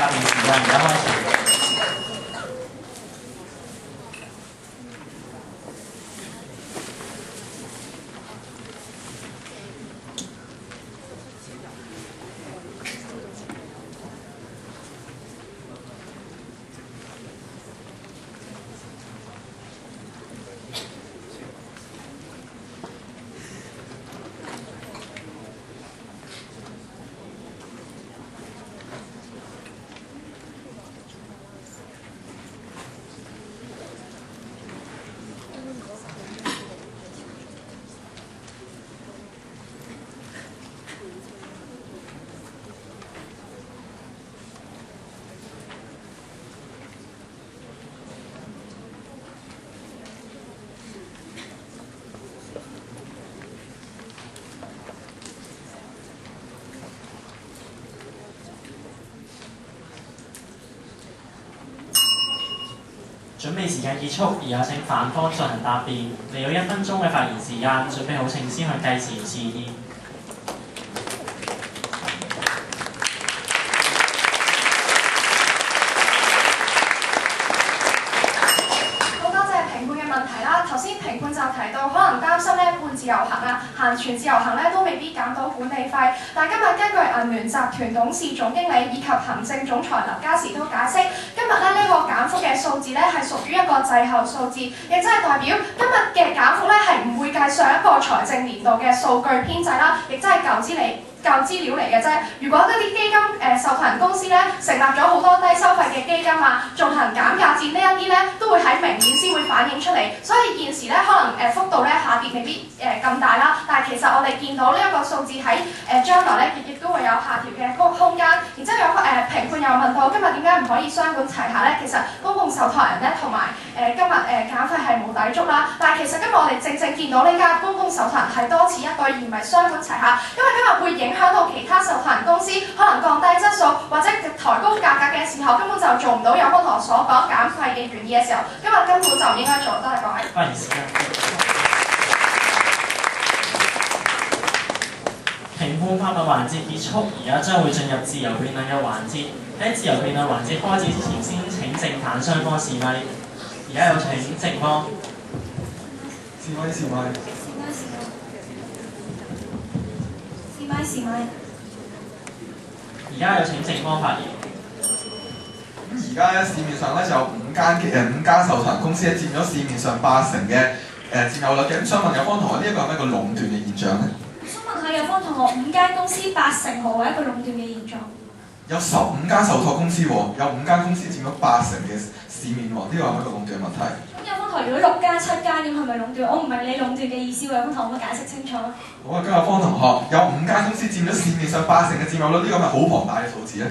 發言時間而家開始。準備時間結束，而有請反方進行答辯。你有1分鐘嘅發言時間，準備好請先去計時致意。好多謝評判嘅問題啦。頭先評判就提到，可能擔心咧半自由行啊、行全自由行咧都未必減到管理費。但今日根據銀聯集團董事總經理以及行政總裁劉嘉時都解釋，今日咧呢個減幅嘅數字咧係屬於一個滯後數字，亦即係代表今日嘅減幅咧係唔會計上一個財政年度嘅數據編制啦，亦即係舊資料嚟嘅啫。如果嗰啲基金受託人公司咧成立咗好多低收費嘅基金啊，進行減價戰呢一啲咧，都會喺明年先會反映出嚟。所以現時咧可能幅度咧下跌未必咁大啦，但係其實我哋見到呢一個數字喺將來咧亦都會有下調嘅空間。然之後有評判又問到今日點解唔可以雙管齊下咧？其實公共受託人咧同埋今日減費係冇抵觸啦。但係其實今日我哋正見到呢間公共受託人係多此一舉，而唔係雙管齊下，因為今日會影響到其他受託人公司可能降低質素或者抬高價格嘅時候，根本就做唔到有方同學所講減費嘅原意嘅時候，今日根本就唔應該做。多謝各位。發言時間。評判發問環節結束，而家將會進入自由辯論嘅環節。喺自由辯論環節開始之前，先請正反雙方示威。而家有請正方。示威。而家有請正方發言。咁而家咧市面上咧就有5間受託人公司咧佔咗市面上80%嘅佔有率嘅。咁想問有方同學，呢一個係咪一個壟斷嘅現象咧？想問下有方同學，5間公司80%何為一個壟斷嘅現狀？有15間受託公司喎，有5間公司佔咗80%嘅市面喎，呢個係咪一個壟斷嘅問題？咁有方同學，如果6間7間咁係咪壟斷？我唔明你壟斷嘅意思喎，有方同學可唔可以解釋清楚？好啊，今日方同學有5間公司佔咗市面上80%嘅佔有率，呢個係咪好龐大嘅數字咧？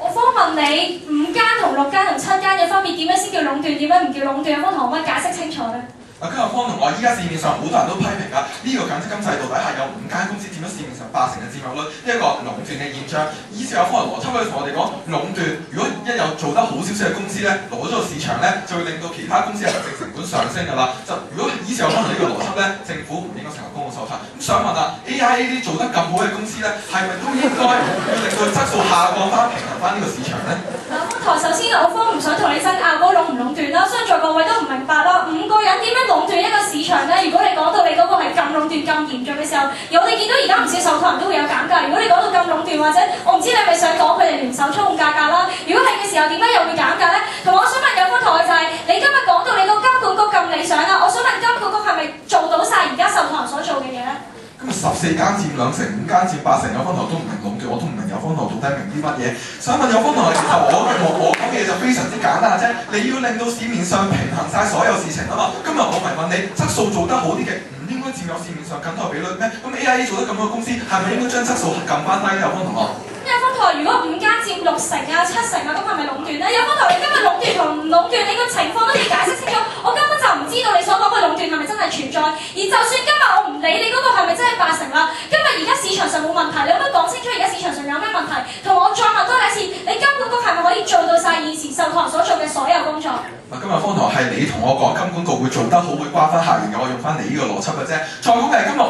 我方問你5間同6間同7間嘅分別點樣先叫壟斷，點樣唔叫壟斷？有方同學可唔可以解釋清楚咧？今日方同學，依家市面上好多人都批評啊，呢個強積金制度底下有5間公司佔咗市面上80%嘅佔有率，呢一個壟斷嘅現象。以前有方邏輯咧同我哋講壟斷，如果一有做得好少少嘅公司咧，攞咗個市場咧，就會令到其他公司嘅行政成本上升㗎啦。就如果以前有方同呢個邏輯咧，政府唔應該成立公共受託。咁想問啊 ，AIA 啲做得咁好嘅公司咧，係咪都應該要令到質素下降翻，平衡翻呢個市場咧？嗱，方台首先我方唔想同你爭拗嗰個壟唔壟斷啦，相信在各位都唔明白啦。5個人點樣壟斷一個市場咧？如果你講到你嗰個係咁壟斷咁嚴重嘅時候，而我哋見到而家唔少受託人都會有減價。如果你講到咁壟斷，或者我唔知你係咪想講佢哋聯手操控價格啦？如果係嘅時候，點解又會減價咧？同埋我想問有方台就係、你今日講到你個金管局咁理想啊，我想問金管局係咪做到晒而家受託人所做嘅嘢咧？今日14間佔2成，5間佔8成，有方同學都唔明壟斷，我都唔明有方同學到底明啲乜嘢。想問有方同學，其實我講嘅嘢就非常之簡單啫，你要令到市面上平衡晒所有事情啊嘛。今日我咪問你，質素做得好啲嘅唔應該佔有市面上更多嘅比率咩？咁 AIA 做得咁好嘅公司，係咪應該將質素撳翻低咧？有方同學。有方台，如果5間佔6成啊、7成啊，咁係咪壟斷咧？有方台，你今日壟斷同唔壟斷，你個情況都要解釋清楚。我根本就唔知道你所講嘅壟斷係咪真係存在。而就算今日我唔理你嗰個係咪真係8成啦，今日而家市場上冇問題，你可唔可以講清楚而家市場上有咩問題？同埋我再問多你一次，你金管局係咪可以做到晒現時受託人所做嘅所有工作？今日方同學係你同我講金管局會做得好，會瓜分校園嘅，我用翻你呢個邏輯嘅啫。再講嘅係今日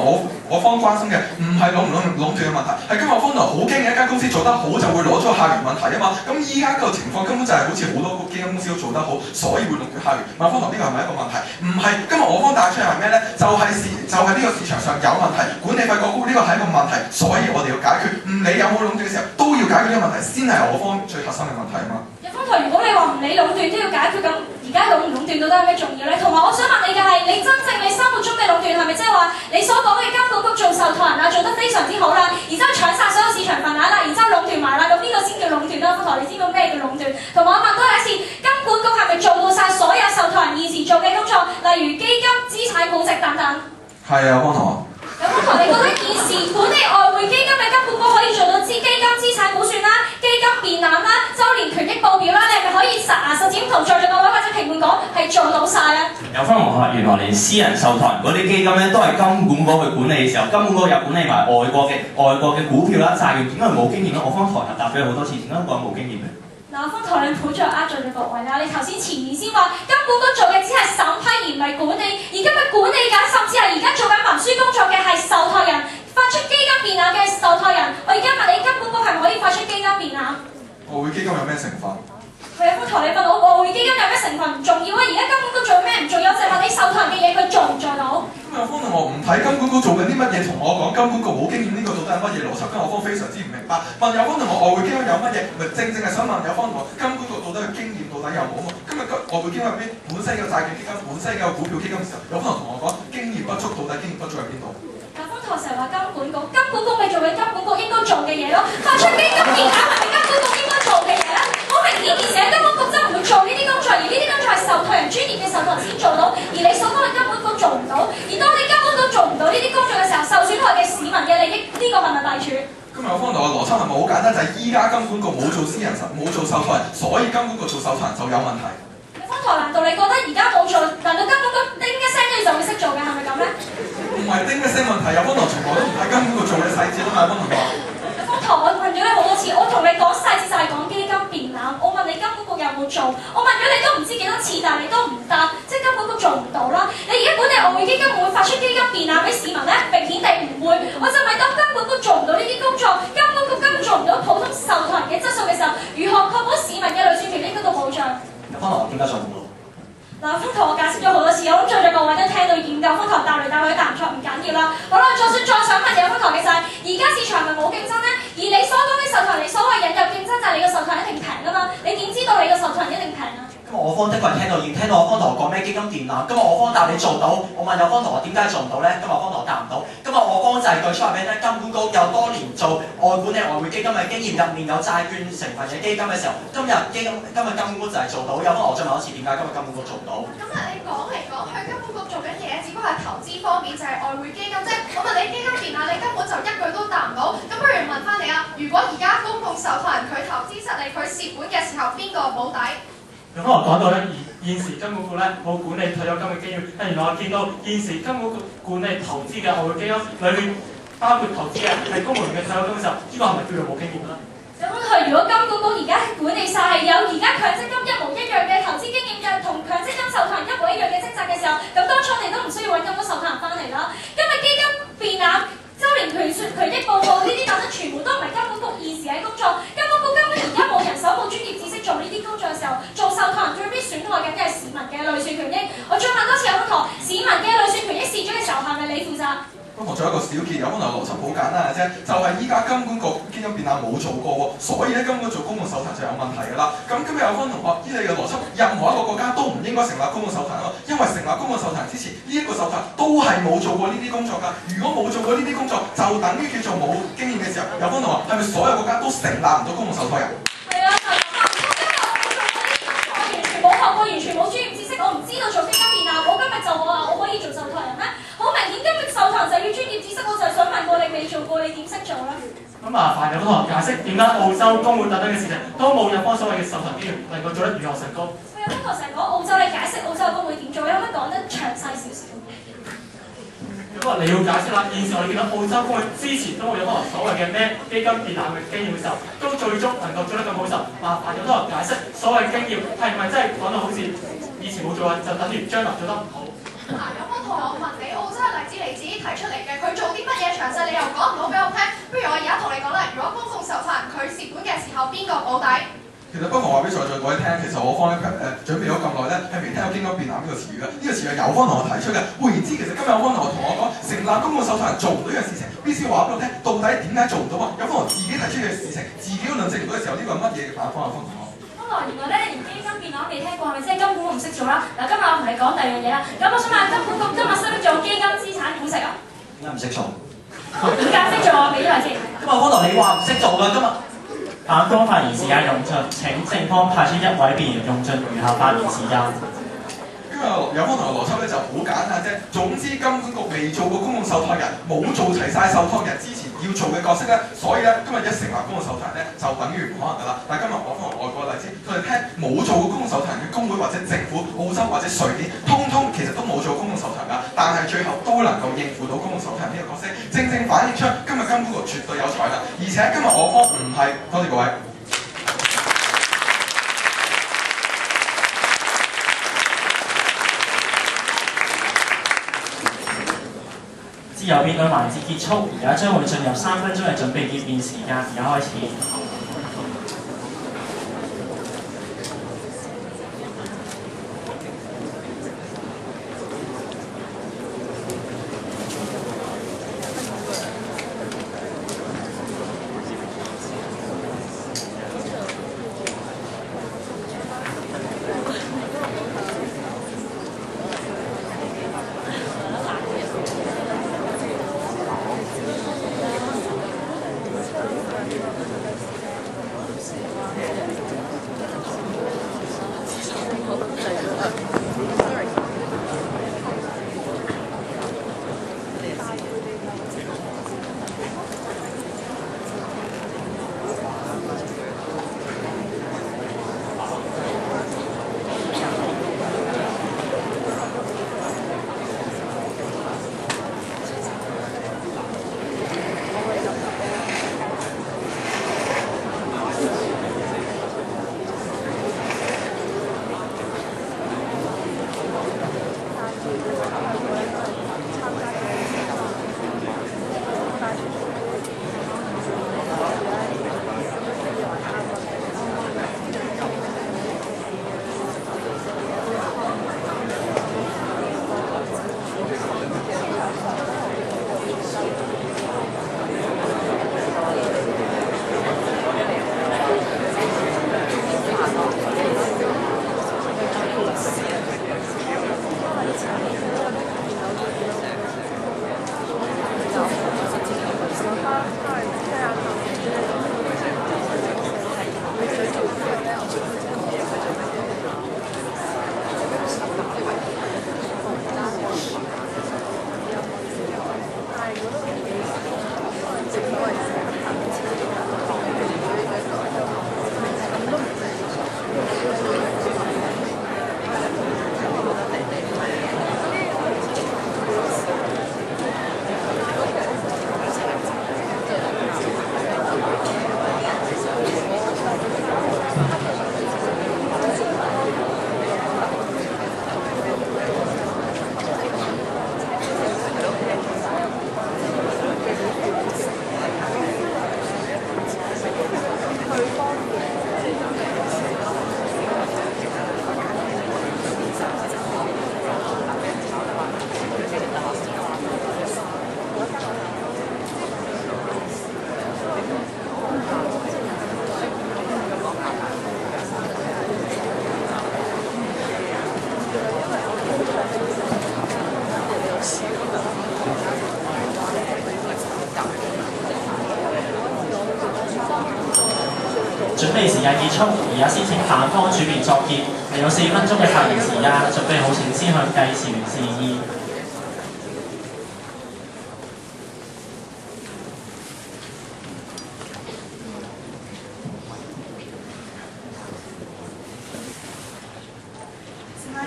我方關心嘅唔係壟斷嘅問題，係今日方同學好驚嘅一間公司做得好就會攞咗校園問題啊嘛。咁依家呢個情況根本就係好似好多基金公司都做得好，所以會壟斷校園。問方同學呢個係咪一個問題？唔係，今日我方帶出嚟係咩呢？就係呢個市場上有問題，管理費過高呢個係一個問題，所以我哋要解決。唔理有冇壟斷嘅時候，都要解決呢個問題，先係我方最核心嘅問題啊嘛。方台，如果你話唔理壟斷都要解決，咁而家壟唔壟斷到底有咩重要呢？同埋我想問你嘅係，你真正你心目中嘅壟斷係咪即係話你所講嘅金管局做受託人啊，做得非常之好啦，然之後搶晒所有市場份額啦，然之後壟斷埋啦，咁呢個先叫壟斷啦。方台，你知唔知咩叫壟斷？同埋我問多你一次，金管局係咪做到晒所有受託人以前做嘅工作，例如基金、資產估值等等？係啊，方同學。咁方台，你覺得現時管理外匯基金嘅金管局可以做到基金資產估算啦、基金變膽啦、周年權益報表啦，你係咪可以實踐同在座各位或者評判講係做到晒咧？有分同學，原來連私人受託人嗰啲基金咧都係金管局去管理嘅時候，金管局又管理埋外國嘅股票啦、債券，點解冇經驗咧？我方台答咗好多次，點解講冇經驗咧？嗱，方台你好在呃咗你各位啦！你頭先前面先話金管局做嘅只係審批而唔係管理，而今日管理緊甚至係而家做緊文書工作嘅係受託人，發出基金變額嘅受託人。我而家問你，金管局係唔可以發出基金變額？外匯基金有咩成分？係啊，方台你問我外匯基金有咩成分唔重要啊！而家金管局做咩唔重要？就係問你受託人嘅嘢佢做唔做到？今日方同學唔睇金管局做緊啲乜嘢，同我講金管局冇經驗呢個到底係乜嘢邏輯？今日我方非常之唔明白。問有方同學外匯基金有乜嘢，咪正係想問有方同學金管局到底嘅經驗到底有冇？今日外匯基金入邊本身有債券基金，本身有股票基金嘅時候，有方同學講經驗不足，到底經驗不足喺邊度？方台成日話金管局咪做緊金管局應該做嘅嘢咯，發出基金變額係咪金管局應該做嘅嘢咧？好明顯，而且金管局真係唔會做呢啲工作，而呢啲工作係受託人專業嘅受託人先做到，而你所講嘅金管局做唔到，而當你金管局做唔到呢啲工作嘅時候，受損害嘅市民嘅利益，呢個係咪弊處？今日方同學嘅邏輯係咪好簡單？就係依家金管局冇做私人冇做受託人，所以金管局做受託人就有問題。方台，難道你覺得而家冇做，難道金管局叮一聲你就會識做嘅係咪咁咧？唔係叮一聲問題，有方同學從來都唔睇金管局做嘅細節啊嘛，方同學。方台，我問咗你好多次，我同你講細節就係講基金變額，我問你金管局有冇做，我問咗你都唔知幾多次，但係你都唔答，即係金管局做唔到啦。你而家管理外匯基金會唔會發出基金變額俾市民咧？明顯地唔會。我就問當金管局做唔到呢啲工作，金管局根本做唔到普通受託人嘅質素嘅時候，如何確保市民嘅累算權益得到保障？方同學點解做唔到？嗱，方台我解釋咗好多次，我諗在座各位都聽到厭夠，方台答嚟答去答唔錯，唔緊要啦。好啦，就算再想問嘢，方台嘅就係而家市場係咪冇競爭咧？而你所講嘅受託人，你所謂引入競爭就係你個受託人一定平啊嘛？你點知道你個受託人一定平啊？咁我方的確係聽到我方同學講咩基金電纜，今日我方答你做到，我問有方同學點解做唔到咧？今日我方同學答唔到，今日我方就係舉出話俾你聽，金管局有多年做外管理外匯基金嘅經驗，入面有債券成分嘅基金嘅時候，今日金管局就係做到，有方我再問一次點解今日金管局做唔到？咁啊，你講嚟講去，金管局做緊嘢，只不過係投資方面，就係外匯基金啫。我問你基金電纜，你根本就一句都答唔到。咁不如問翻你啊，如果而家公共受託人佢投資失利，佢蝕本嘅時候，邊個保底？咁我講到咧，現時金管局咧冇管理退休金嘅經驗，原來我見到現時金管局管理投資嘅外匯基金裏面，包括投資嘅係公務員嘅退休金嘅時候，呢個係咪叫做冇經驗咧？咁佢如果金管局而家管理晒係有而家強積金一模一樣嘅投資經驗嘅，同強積金受託人一模一樣嘅職責嘅時候，咁當初我哋都唔需要揾咁多受託人翻嚟啦。今日基金變額、周年權益報告呢啲等等，全部都唔係金管局現時嘅工作。金管局根本而家冇人手、冇專業知識做呢啲工作嘅時候，做受託人最尾損害緊嘅係市民嘅累算權益。我再問多次有方台，市民嘅累算權益蝕咗嘅時候，係咪你負責？不過仲有一個小結，有可能邏輯好簡單嘅啫，就係依家金管局基金變額冇做過喎，所以咧根本做公共受託就有問題㗎啦。咁今日有分同學，依你嘅邏輯，任何一個國家都唔應該成立公共受託咯，因為成立公共受託之前，呢一個受託都係冇做過呢啲工作㗎。如果冇做過呢啲工作，就等於叫做冇經驗嘅時候，有分同學係咪所有國家都成立唔到公共受託人？係啊，我完全冇學過，完全冇專業知識，我唔知道做基金變額，我今日就話我可以做受託人咩？好明顯，今日受託人就要專業知識，我就係想問過你未做過，你點識做咧？咁麻煩有同學解釋點解澳洲工會等等嘅事情都冇入方所謂嘅受託經驗能夠做得如何成功？佢有方台成日講澳洲，你解釋澳洲嘅工會點做，有冇講得詳細少少？咁咁啊，你要解釋啦。現時我哋見到澳洲工會之前都會有可能所謂嘅咩基金電纜嘅經驗嘅時候，都最終能夠做得咁好時候，麻煩有多人解釋所謂經驗係唔係真係講到好似以前冇做啊，就等於將來做得唔好。嗱，有個同學問你澳洲嘅例子你自己提出嚟嘅，佢做啲乜嘢詳細你又講唔到俾我聽，不如我而家同你講啦，如果公共受託人佢蝕本嘅時候，邊個保底？其實不妨話俾在座各位聽，其實我方咧準備咗咁耐咧，係未聽過基金電纜呢個詞語嘅。呢個詞語係有方同學提出嘅。換言之，其實今日有方同學同我講，成立公共受託人做唔到呢個事情，必須要話俾我聽，到底點解做唔到啊？有方同學自己提出嘅事情，自己都論證唔到嘅時候，呢個係乜嘢嘅辦法啊？方同學。原來咧連基金電纜都未聽過，係咪即係金管局唔識做啦？嗱，今日我同你講第二樣嘢啦。咁我想問金管局今日識唔識做基金資產管理啊？點解唔識做？點解識做啊？俾啲例先。咁啊，方頭你話唔識做㗎，今日。反方發言時間用盡，請正方派出一位辯員用盡餘下發言時間。今日有方同學邏輯咧就好簡單啫。總之金管局未做過公共受託人，冇做齊晒受託人之前要做嘅角色咧，所以咧今日一成立公共受託人咧就等於唔可能㗎啦。但係今日我方同外國嘅例子，佢哋聽冇做過公共受託人嘅工會或者政府、澳洲或者瑞典，通通其實都冇做公共受託人㗎，但係最後都能夠應付到公共受託人呢個角色，正正反映出今日金管局絕對有才能。而且今日我方唔係，多謝各位。自由辯論環節結束，而家將會進入3分鐘嘅準備結辯時間，而家開始。準備時間結束，而家先請下方主辯作結，你有4分鐘嘅發言時間，準備好請先向計時員示意。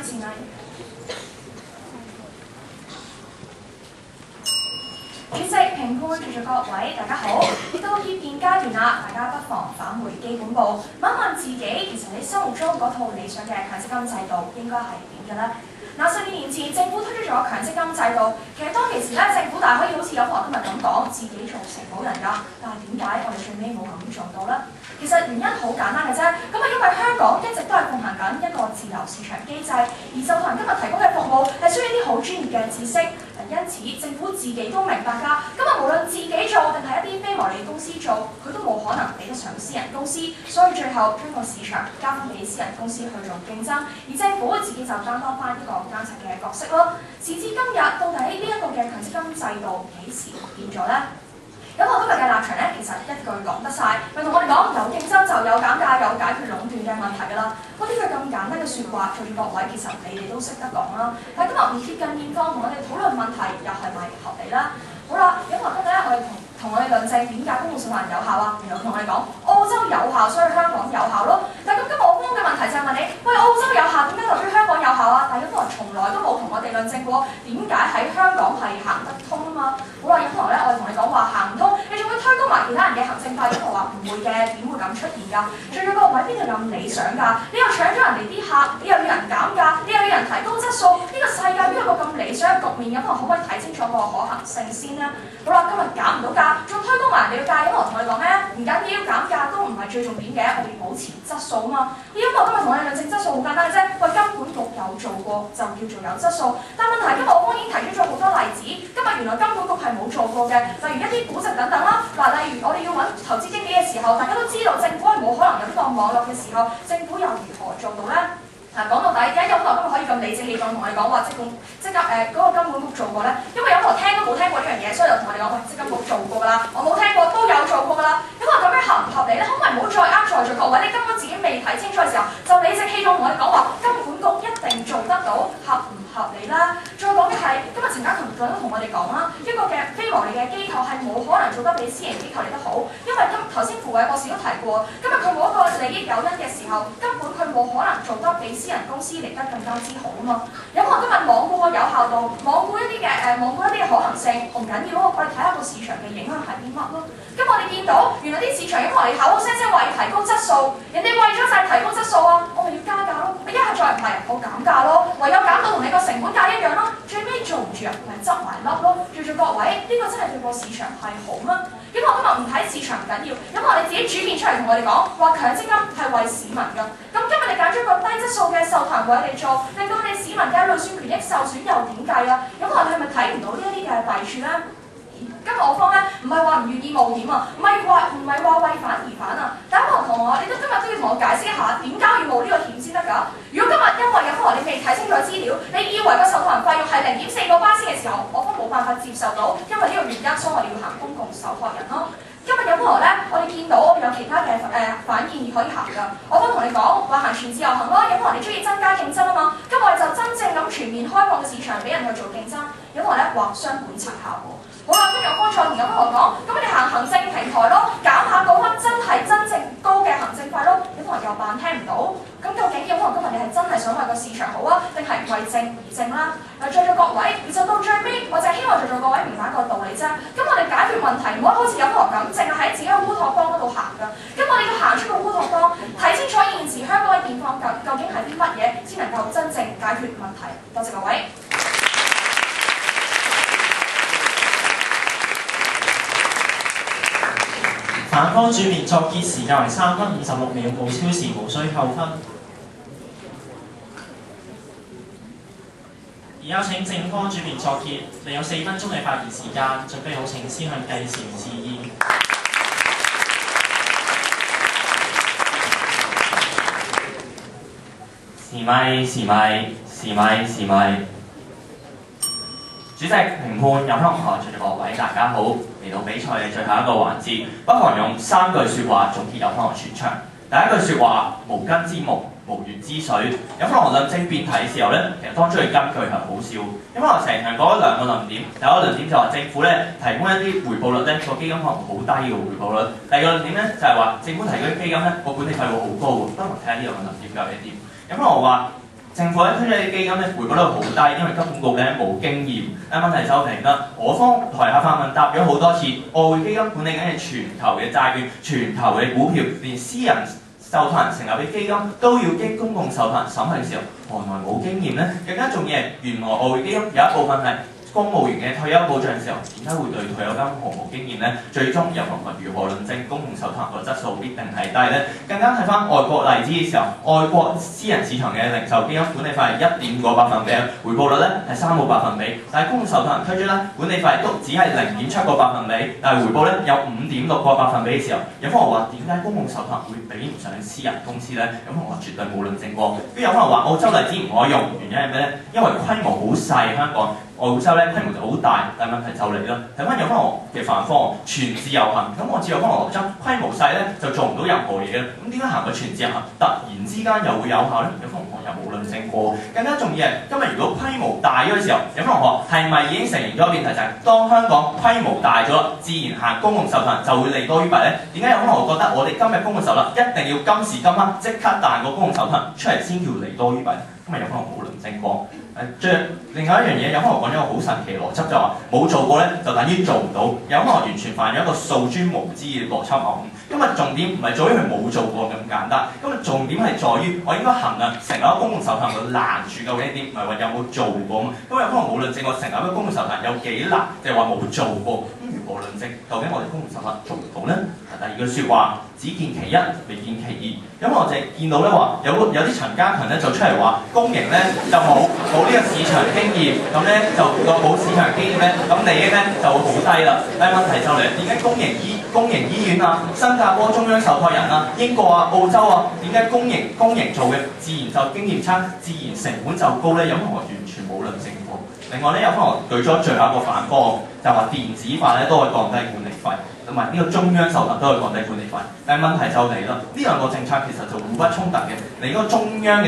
前會住各位，大家好！到協議階段啦，大家不妨返回基本步，問一問自己，其實你心目中嗰套理想嘅強積金制度應該係點嘅呢？嗱，12年前政府推出咗強積金制度，其實當其時咧，政府大可以好似有可能今日咁講，自己做承保人㗎，但係點解我哋最尾冇咁做到呢？其實原因好簡單嘅啫，咁啊因為香港一直都係奉行緊一個自由市場機制，而受託人今日提供嘅服務係需要啲好專業嘅知識，因此政府自己都明白㗎，咁啊無論自己做定係一啲非牟利公司做，佢都冇可能比得上私人公司，所以最後將個市場交翻俾私人公司去做競爭，而政府自己就擔當翻一個監察嘅角色咯。時至今日，到底呢一個嘅強積金制度幾時變咗呢？咁我今日嘅立場咧，其實一句講得晒，咪同我哋講有競爭就有減價，有解決壟斷嘅問題㗎啦。呢句咁簡單嘅説話，在座各位其實你哋都識得講啦。但今日唔貼近現況，同我哋討論問題，又係咪合理啦？好啦，咁今日咧，我哋同我哋論證點解公共受託人有效啊？然後同我哋講澳洲有效，所以香港有效咯。但咁今日我方嘅問題就係問你，喂，澳洲有效，點解代表香港有效啊？大家都話從來都冇同我哋論證過點解喺香港係行得通啊嘛。好啦，有可能咧，我哋同你講話行唔通，你仲會推高埋其他人嘅行政費，咁我話唔會嘅，點會咁出現㗎？最咗個位邊度咁理想㗎？你又搶咗人哋啲客，你又要人減價，你又要人提高質素，呢個世界邊有個咁理想嘅局面？咁我可唔可以睇清楚個可行性先呢？好啦，今日減唔到價，仲推高埋人哋嘅價，咁我同你講咧，唔緊要，減價都唔係最重點嘅，我哋保持質素啊嘛。因為我今日同你論證質素好簡單嘅啫，喂，金管局有做過就叫做有質素，但問題今日我當然提出咗好多例子，今日原來金管局係冇做過嘅，例如一啲估值等等啦。嗱，例如我哋要揾投資經理嘅時候，大家都知道政府係冇可能有呢個網絡嘅時候，政府又如何做到呢？嗱，講到底，點解有可能今日可以咁理直氣壯同我哋講話即刻嗰個金管局做過呢？因為有可能聽都冇聽過呢樣嘢，所以就同我哋講，喂，積金局做過㗎啦，我冇聽過都有做過㗎啦。咁啊，咁樣合唔合理呢？可唔可以唔好再在座各位，你根本自己未睇清楚嘅時候，就理直氣壯同我哋講話金管局一定做得到，合唔合理啦？再講嘅係，今日陳家強局長都同我哋講啦，一個嘅非牟利嘅機構係冇可能做得比私人機構嚟得好，因為頭先傅偉博士都提過，今日佢冇一個利益誘因嘅時候，根本佢冇可能做得比私人公司嚟得更加之好啊嘛。有可能今日罔顧個有效度，罔顧一啲嘅可行性，唔緊要咯，我哋睇下個市場嘅影響係啲乜咯。咁我哋見到原來啲市場因為我哋口口聲聲話要提高質素，人哋為咗就係提高質素啊，我咪要加價咯。一係再唔係我減價咯，唯有減到同你個成本價一樣咯。最尾做唔住啊，咪執埋笠咯。在座各位，呢個真係對個市場係好咩？因為我今日唔睇市場唔緊要，因為我哋自己主面出嚟同我哋講話強積金係為市民㗎。咁今日你揀咗個低質素嘅受託人為我哋做，令到我哋市民嘅累算權益受損又點計啊？咁我哋係咪睇唔到呢一啲嘅弊處咧？今日我方咧唔係話唔願意冒險啊，唔係話為反而反啊！第一個同學，你今日都要同我解釋一下點解要冒呢個險先得㗎？如果今日因為有可能你未睇清楚資料，你以為個受託人費用係0.4個巴仙嘅時候，我方冇辦法接受到，因為呢個原因，所以我哋要行公共受託人咯。今日有可能咧，我哋見到有其他嘅反建議可以行㗎。我都同你講話行全自由行咯，有可能你中意增加競爭啊嘛。今日我哋就真正咁全面開放嘅市場俾人去做競爭，有可能咧話雙管齊下喎。好啦，跟住我方創田咁同我講，咁你行行政平台咯，減下嗰粒真正高嘅行政費咯，有可能又扮聽唔到。咁究竟有可能今日你係真係想為個市場好啊，定係為政而政啦？嗱，在座各位，其實到最尾，我就係希望在座各位明白一個道理啫。咁我哋解決問題唔好好似有可能咁，淨係喺自己嘅烏托邦嗰度行㗎。咁我哋要行出個烏托邦，睇清楚現時香港嘅現況究竟係啲乜嘢，先能夠真正解決問題。多謝各位。反方主辯作結時間為3分56秒，無超時，無需扣分。而家請正方主辯作結，你有4分鐘嘅發言時間，準備好請先向計時示意。時咪。主席、評判、有同學，在座各位大家好，嚟到比賽嘅最後一個環節，不妨用3句説話總結有同學全場。第一句説話：無根之木，無源之水。有同學論證辯題嘅時候咧，其實當中嘅根據係好少。有同學成場講咗2個論點，第一個論點就話政府咧提供一啲回報率咧，個基金可能好低嘅回報率。第二個論點咧就係話政府提供啲基金咧，個管理費會好高嘅。不妨睇下呢兩個論點究竟點。有同學話政府咧推出嘅基金咧回報率好低，因為金管局咧冇經驗。問題就嚟啦，我方台下發問答咗好多次，外匯基金管理緊係全球嘅債券、全球嘅股票，連私人受託人成立嘅基金都要經公共受託人審核嘅時候，何來冇經驗呢？更加重要係原來外匯基金有一部分係公務員嘅退休保障嘅時候，點解會對退休金毫無經驗呢？最終又如何論證公共受託人個質素必定係低呢？更加睇翻外國例子嘅時候，外國私人市場嘅零售基金管理費係1.5個百分比，回報率咧係3個百分比，但係公共受託人推出咧管理費都只係0.7個百分比，但係回報咧有5.6個百分比嘅時候，有方話點解公共受託人會比唔上私人公司呢？有方話絕對冇論證過。跟住有方話澳洲例子唔可以用，原因係咩呢？因為規模好細，香港。澳洲咧規模就好大，但問題就嚟啦。睇翻有方學嘅範方全自由行，咁我自由方學執規模細咧就做唔到任何嘢啦。咁點解行個全自由行突然之間又會有效咧？有方學又冇論證過。更加重要係今日如果規模大咗嘅時候，有方學係咪已經承認咗一個問題就係、是、當香港規模大咗，自然行公共受託人就會利多於弊咧？點解有方學覺得我哋今日公共受託一定要今時今刻即刻彈個公共受託人出嚟先叫利多於弊？今日有方學冇論證過。另外一樣嘢，有方學講咗個好神奇嘅邏輯，就話冇做過咧，就等於做唔到。有方學完全犯咗一個訴諸無知嘅邏輯謬誤。今日重點唔係在於佢冇做過咁簡單，今日重點係在於我應該衡量成立一個公共受託人嘅難處究竟係點，唔係話有冇做過嘛。今日有方學冇論證我成立一個公共受託人有幾難，就係話冇做過。咁如何論證究竟我哋公共受託人做唔到呢？第二句説話，只見其一，未見其二。咁我就見到咧話有啲陳家強咧就出嚟話公營咧就冇呢個市場經驗，咁咧就冇市場經驗咧，咁利益咧就會好低啦。但係問題就嚟，點解公營醫院啊、新加坡中央受託人啊、英國啊、澳洲啊，點解公營做嘅自然就經驗差，自然成本就高咧？有方學完全冇論證過。另外咧，有方學舉咗最後一個反方，就話電子化咧都可以降低管理費。同埋呢個中央受託都可以降低管理費，但係問題就嚟啦，呢兩個政策其實就互不衝突嘅。你嗰個中央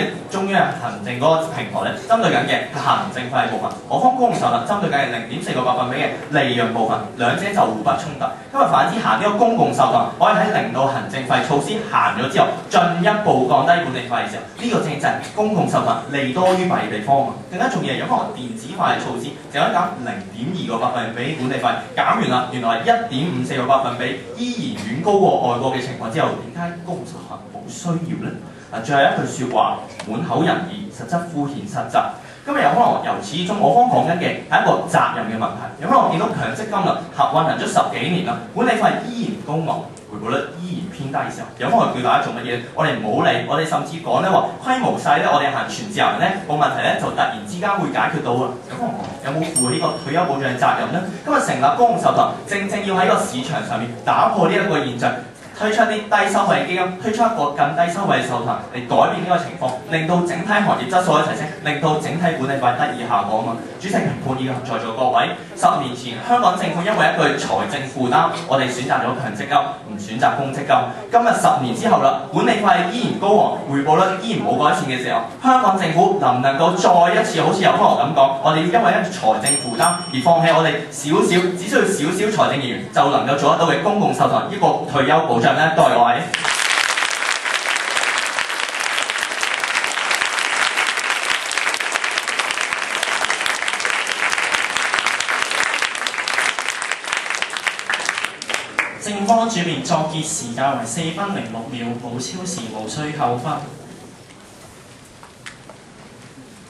行政嗰個平台咧，針對緊嘅係行政費部分，我方公共受託針對緊係0.4個百分比嘅利潤部分，兩者就互不衝突。因為反之行呢個公共受託，可以喺令到行政費措施行咗之後，進一步降低管理費嘅時候，呢、個正就係公共受託利多於弊嘅地方啊！更加重要係有可能電子化嘅措施，就可以減0.2個百分比管理費，減完啦，原來係1.54個百分比，依然遠高過外國嘅情況之後，點解公共受託冇需要呢？最後一句説話，滿口仁義，實則敷衍失責。今日有可能由始至終，我方講緊嘅係一個責任嘅問題。有可能見到強積金啦，運行咗10幾年啦，管理費依然高昂，回報率依然偏低嘅時候，有可能叫大家做乜嘢？我哋唔好理，我哋甚至講咧話規模細咧，我哋行全自由行咧，個問題咧就突然之間會解決到啊！有冇負起個退休保障嘅責任呢？今日成立公共受託，正要喺個市場上面打破呢一個現象。推出啲低收費基金，推出一個更低收費嘅受託嚟改變呢個情況，令到整體行業質素一提升，令到整體管理費得以下降啊嘛！主席評判以及在座各位，10年前香港政府因為一句財政負擔，我哋選擇咗強積金，唔選擇公積金。今日10年之後啦，管理費依然高昂，回報率依然冇改善嘅時候，香港政府能唔能夠再一次好似有方學咁講，我哋要因為一個財政負擔而放棄我哋只需要少少財政盈餘就能夠做得到嘅公共受託呢個退休保障？多謝各位。正方主辯作結時間為4分06秒，冇超時，無需扣分。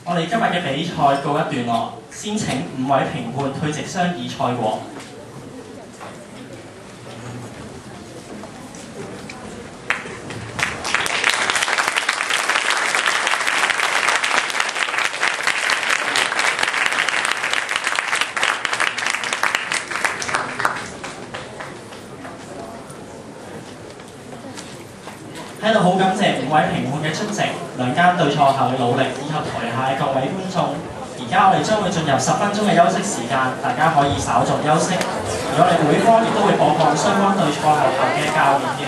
我哋今日嘅比賽告一段落，先請5位評判退席商議賽果。喺度好感謝5位評判嘅出席，兩間對賽後嘅努力，以及台下嘅各位觀眾。而家我哋將會進入10分鐘嘅休息時間，大家可以稍作休息。而我哋會方亦都會播放相關對賽學校嘅教練嘅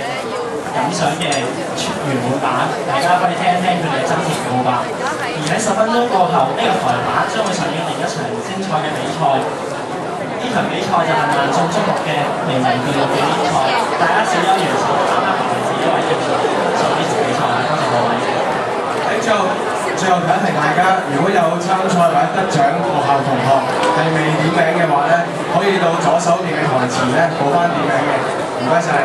感想嘅原版版，大家可以聽一聽佢哋嘅真情告白。而喺10分鐘過後，呢個台版將會上演另一場精彩嘅比賽。呢場比賽就係萬眾矚目嘅名人俱樂部比賽，大家小休完成，啱啱為止一位競賽。比賽，多謝各位。喺最後最後提一提大家，如果有參賽或者得獎學校同學係未點名嘅話咧，可以到左手邊嘅台前咧報翻點名嘅，唔該晒。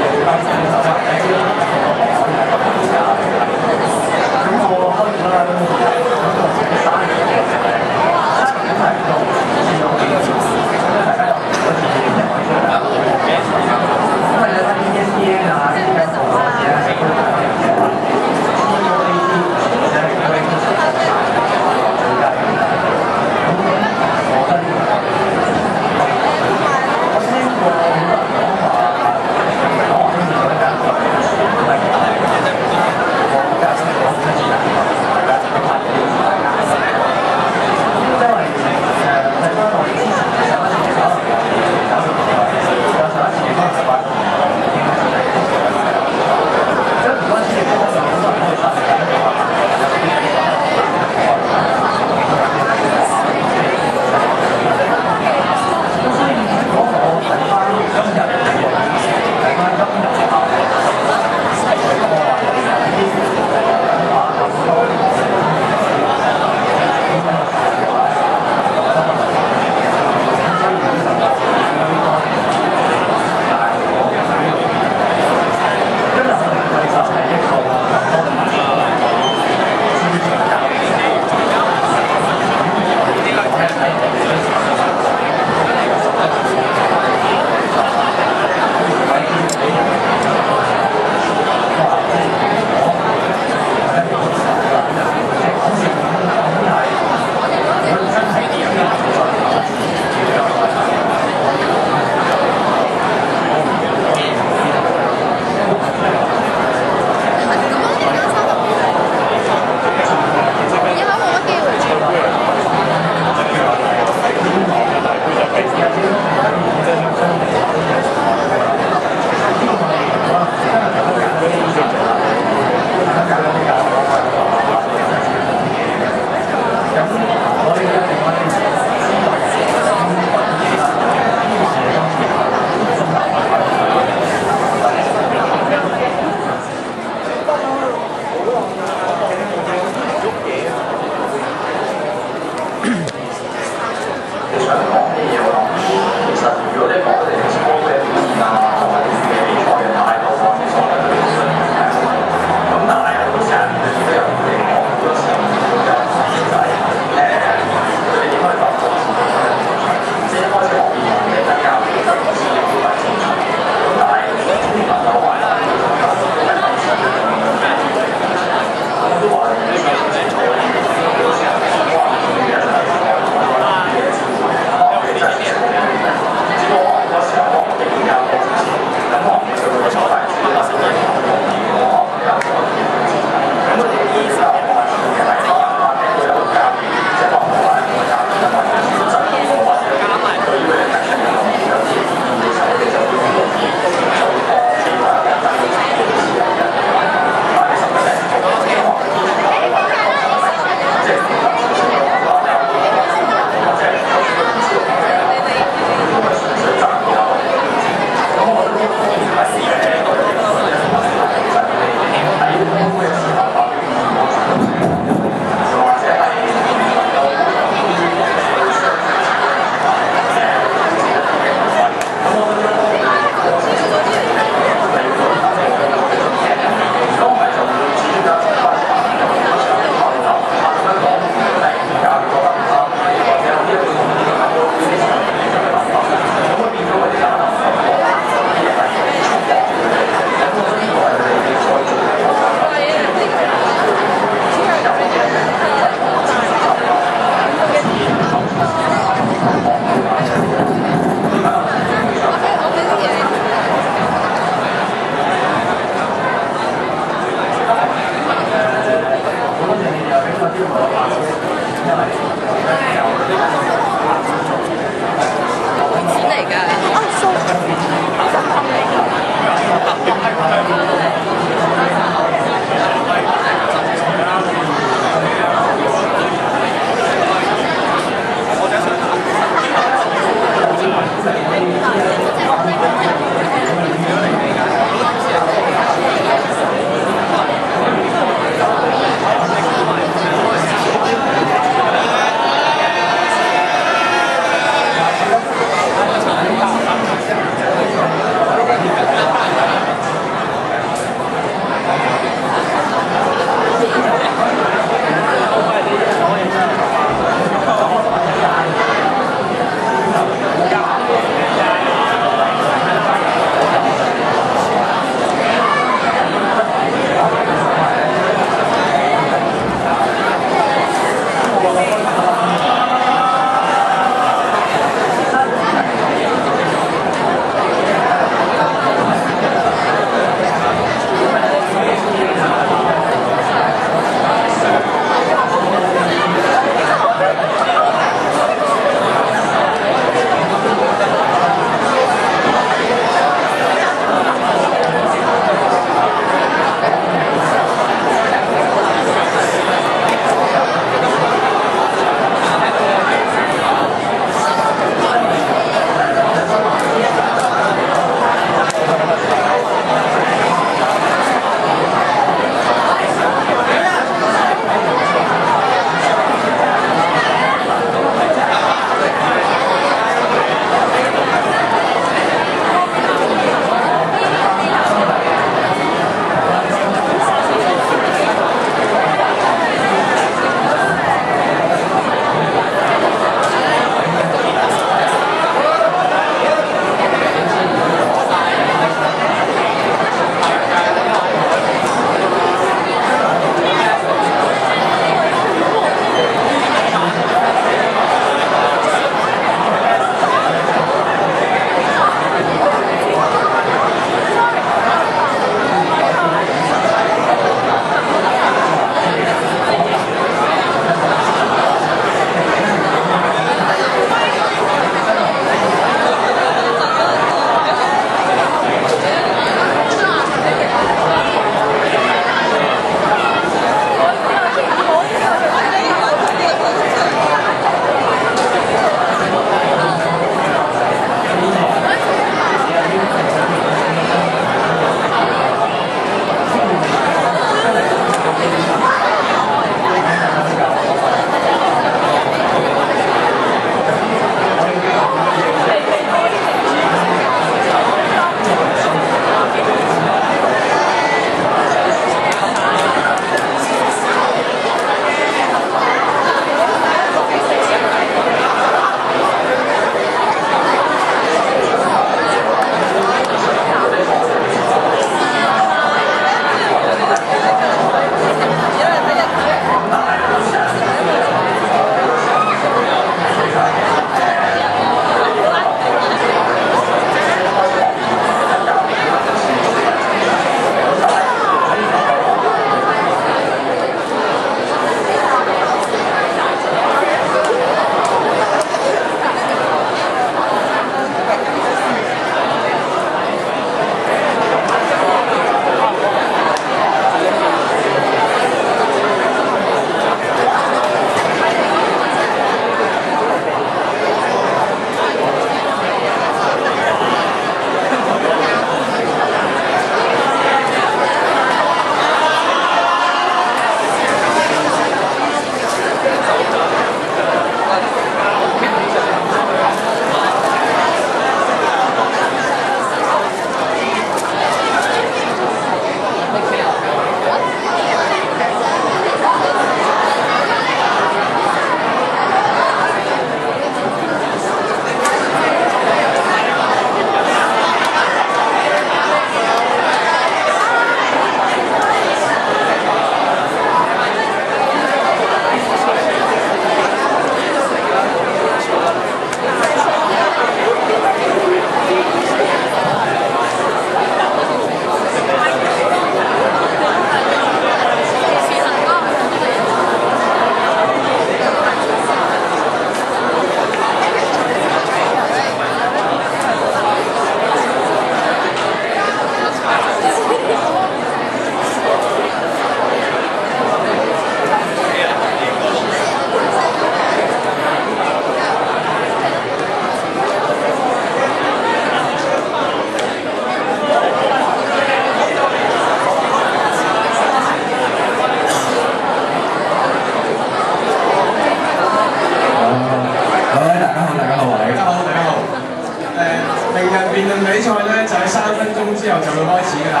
比賽咧就喺3分鐘之後就會開始㗎啦。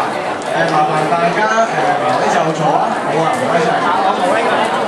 麻煩大家呢就坐啊，好啊，唔該晒。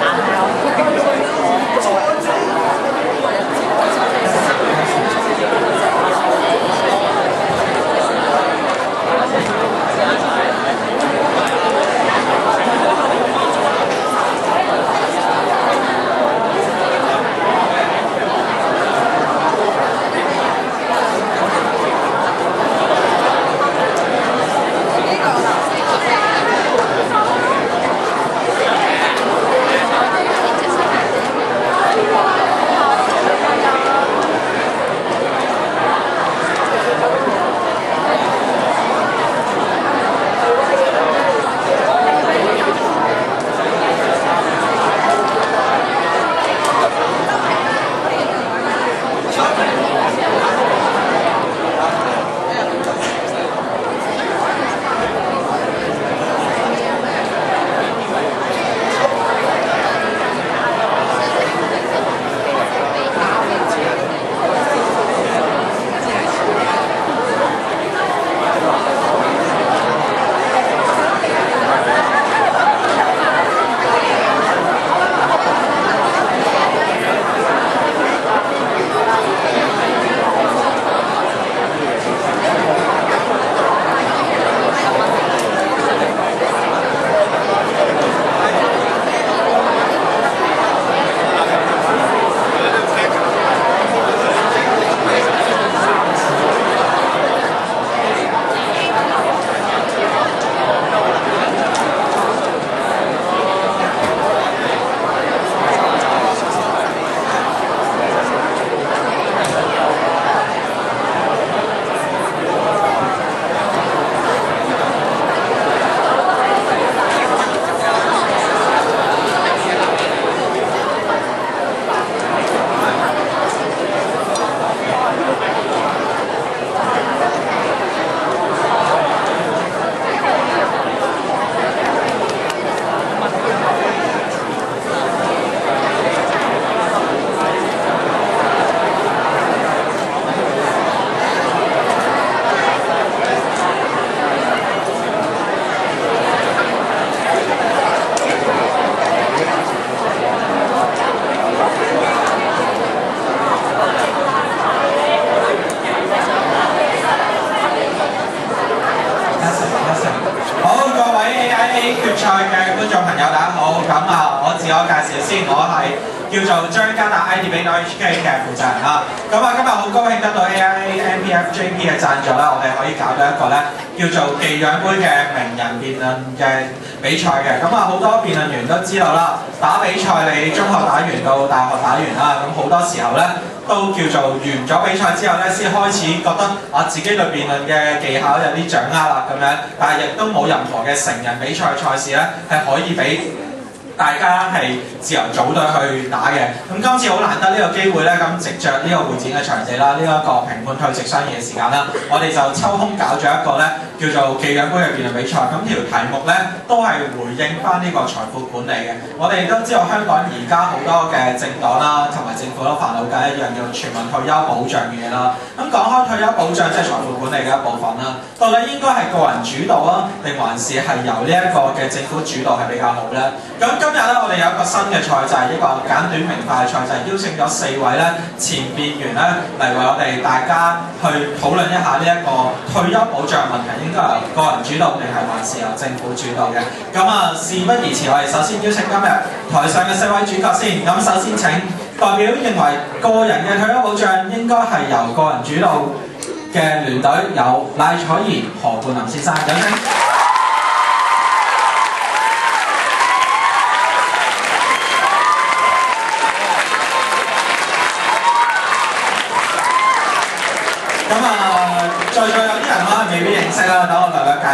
叫做張家達 iDebate.HK 嘅負責人啦。咁啊，今日好高興得到 AIA、NPF、JP 嘅贊助啦，我哋可以搞到一個咧叫做寄養杯嘅名人辯論嘅比賽嘅。咁啊，好多辯論員都知道啦，打比賽你中學打完到大學打完啦，咁好多時候咧都叫做完咗比賽之後咧，先開始覺得自己對辯論嘅技巧有啲掌握啦咁樣，但係亦都冇任何嘅成人比賽賽事咧係可以俾大家係自由組隊去打嘅。咁今次好難得呢個機會咧，咁藉着呢個會展嘅場地啦，呢一個評判退席商議嘅時間啦，我哋就抽空搞咗一個咧叫做寄養杯嘅辯論比賽。咁條題目咧都係回應翻呢個財富管理嘅。我哋都知道香港而家好多嘅政黨啦，同埋政府都煩惱緊一樣叫全民退休保障嘅嘢啦。咁講開退休保障即係財富管理嘅一部分啦，到底應該係個人主導啊，定還是係由呢一個嘅政府主導係比較好咧？咁今日咧，我哋有一個新嘅賽制，一個簡短明快嘅賽制，邀請咗4位咧前辯員咧嚟為我哋大家去討論一下呢一個退休保障問題，應該由個人主導定係還是由政府主導嘅？咁啊，事不宜遲，我哋首先邀請今日台上嘅4位主角先。咁首先請代表認為個人嘅退休保障應該係由個人主導嘅聯隊有賴楚賢、何冠林先生，有請。在座有啲人可能未必認識識啦，等我略略介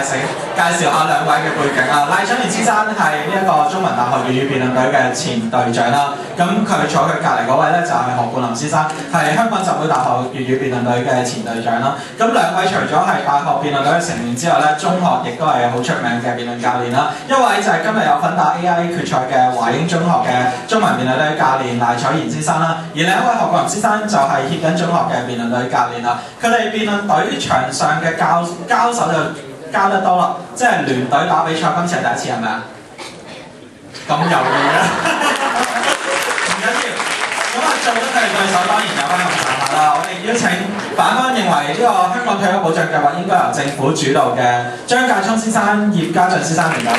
紹下兩位嘅背景啊。賴卓賢先生係呢一個中文大學粵語辯論隊嘅前隊長啦。咁佢坐佢隔離嗰位咧就係何冠林先生，係香港浸會大學粵語辯論隊嘅前隊長啦。咁兩位除咗係大學辯論隊嘅成員之外咧，中學亦都係好出名嘅辯論教練啦。一位就係今日有份打 AI 決賽嘅華英中學嘅中文辯論隊教練賴卓賢先生啦，而另一位何冠林先生就係協恩中學嘅辯論隊教練啦。佢哋辯論隊場上嘅交手就交得多啦，即係聯隊打比賽，今次係第一次係咪啊？咁猶豫啊！唔緊要，咁啊做咗佢哋對手當然有翻咁上下啦。我哋邀請反方認為呢個香港退休保障計劃應該由政府主導嘅張介聰先生、葉家俊先生嚟到嘅。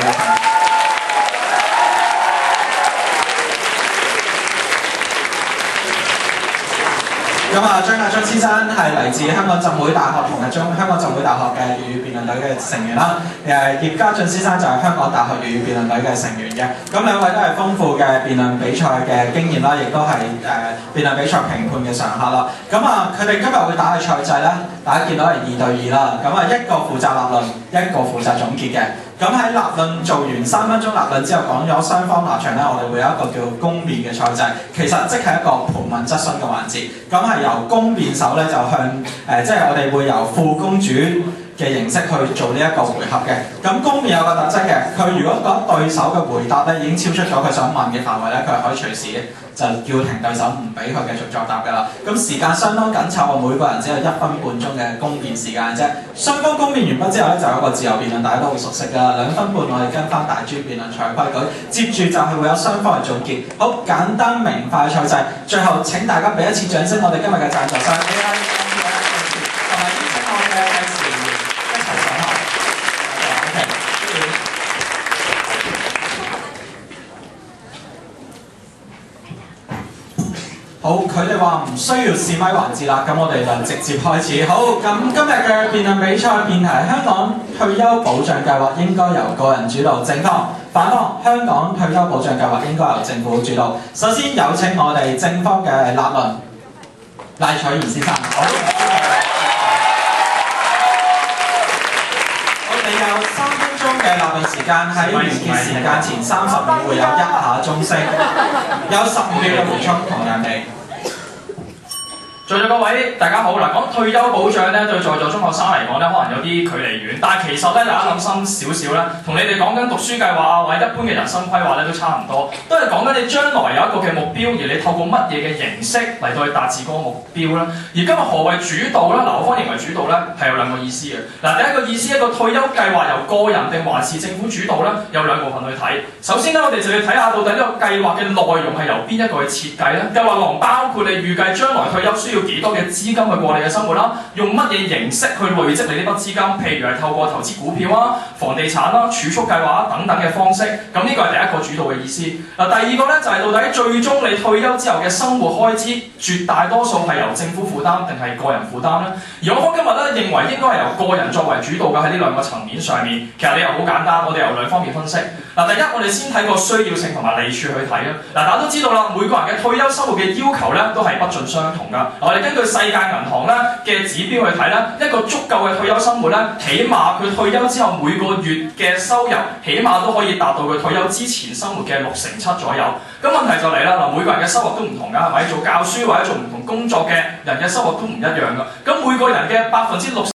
咁啊，張介聰先生係嚟自香港浸會大學同埋香港浸會大學嘅粵語辯論隊嘅成員啦。葉家俊先生就係香港大學粵語辯論隊嘅成員嘅。咁兩位都係豐富嘅辯論比賽嘅經驗啦，亦都係辯論比賽評判嘅常客啦。咁啊，佢哋今日會打嘅賽制咧，大家見到係2對2啦。咁啊，一個負責立論，一個負責總結嘅。咁喺立論做完3分鐘立論之後，講咗雙方立場咧，我哋會有一個叫公辯嘅賽制，其實即係一個盤問質詢嘅環節。咁係由公辯手咧就向即係我哋會由副公主嘅形式去做呢一個回合嘅。咁公辯有個特質嘅，佢如果覺得對手嘅回答咧已經超出咗佢想問嘅範圍咧，佢係可以隨時就叫停對手，唔俾佢繼續作答㗎啦。咁時間相當緊湊，每個人只有1分半鐘嘅公辯時間啫。雙方公辯完畢之後咧，就有一個自由辯論，大家都好熟悉㗎。2分半我哋跟翻大專辯論賽規矩，接住就係會有雙方嘅總結。好簡單明快嘅賽制，最後請大家俾一次掌聲，我哋今日嘅贊助商 AI 同埋呢個嘅成員一齊上台。好，佢哋話唔需要試咪環節啦，咁我哋就直接開始。好，咁今日嘅辯論比賽辯題係香港退休保障計劃應該由個人主導，正方、反方，香港退休保障計劃應該由政府主導。首先有請我哋正方嘅立論，賴卓賢先生。好，我哋有3分鐘嘅立論時間，喺完結時間前30秒會有1下鐘聲，有15秒嘅回充同樣地。在座各位大家好，嗱，講退休保障咧，對在座中學生嚟講咧，可能有啲距離遠，但係其實咧，大家諗深少少咧，同你哋講緊讀書計劃啊，或者一般嘅人生規劃咧，都差唔多，都係講緊你將來有一個嘅目標，而你透過乜嘢嘅形式嚟到去達至嗰個目標咧。而今日何謂主導咧？嗱，我方認為主導咧係有2個意思嘅。嗱，第一個意思，一個退休計劃由個人定還是政府主導咧，有2部分去睇。首先咧，我哋就要睇下到底呢個計劃嘅內容係由邊一個去設計咧？計劃內容包括你預計將來退休需要幾多嘅資金去過你嘅生活啦，用乜嘢形式去累積你呢筆資金？譬如係透過投資股票啊、房地產啦、儲蓄計劃啊等等嘅方式。咁呢個係第一個主導嘅意思。嗱，第二個咧就係到底最終你退休之後嘅生活開支，絕大多數係由政府負擔定係個人負擔咧？而我方今日咧認為應該係由個人作為主導嘅喺呢2個層面上面。其實理由好簡單，我哋由2方面分析。嗱，第一我哋先睇個需要性同埋利處去睇啊。嗱，大家都知道啦，每個人嘅退休生活嘅要求咧都係不盡相同㗎。我哋根據世界銀行咧嘅指標去睇咧，一個足夠嘅退休生活咧，起碼佢退休之後每個月嘅收入，起碼都可以達到佢退休之前生活嘅7%左右。咁問題就嚟啦，嗱，每個人嘅收入都唔同㗎，係咪？做教書或者做唔同工作嘅人嘅收入都唔一樣㗎。咁每個人嘅60%